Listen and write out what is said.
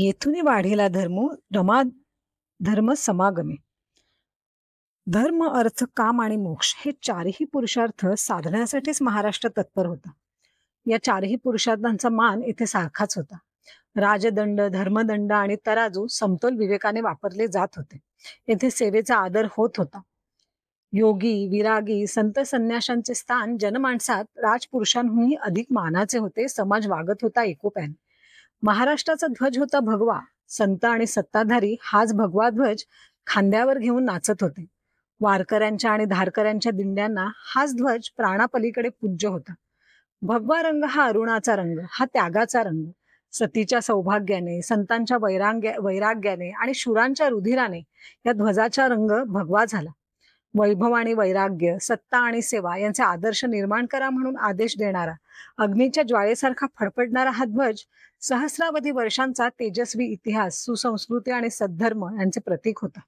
येथून वाढीला धर्म रमा धर्म समागमे. धर्म, अर्थ, काम आणि मोक्ष हे चारही पुरुषार्थ साधण्यासाठीच महाराष्ट्र तत्पर होता. या चारही पुरुषार्थांचा मान इथे सारखाच होता. राजदंड, धर्मदंड आणि तराजू समतोल विवेकाने वापरले जात होते. येथे सेवेचा आदर होत होता. योगी, विरागी, संत संन्याशांचे स्थान जनमानसात राजपुरुषांहूनही अधिक मानाचे होते. समाज वागत होता एकोप्याने. महाराष्ट्राचा ध्वज होता भगवा. संत आणि सत्ताधारी हाच भगवा ध्वज खांद्यावर घेऊन नाचत होते. वारकऱ्यांच्या आणि धारकऱ्यांच्या दिंड्यांना हाच ध्वज प्राणापलीकडे पूज्य होता. भगवा रंग हा अरुणाचा रंग, हा त्यागाचा रंग. सतीच्या सौभाग्याने, संतांच्या वैराग्याने आणि शूरांच्या रुधिराने या ध्वजाचा रंग भगवा झाला. वैभव आणि वैराग्य, सत्ता आणि सेवा यांचे आदर्श निर्माण करा म्हणून आदेश देणारा, अग्नीच्या ज्वाळेसारखा फडफडणारा हा ध्वज सहस्रावधी वर्षांचा तेजस्वी इतिहास, सुसंस्कृती आणि सद्धर्म यांचे प्रतीक होता.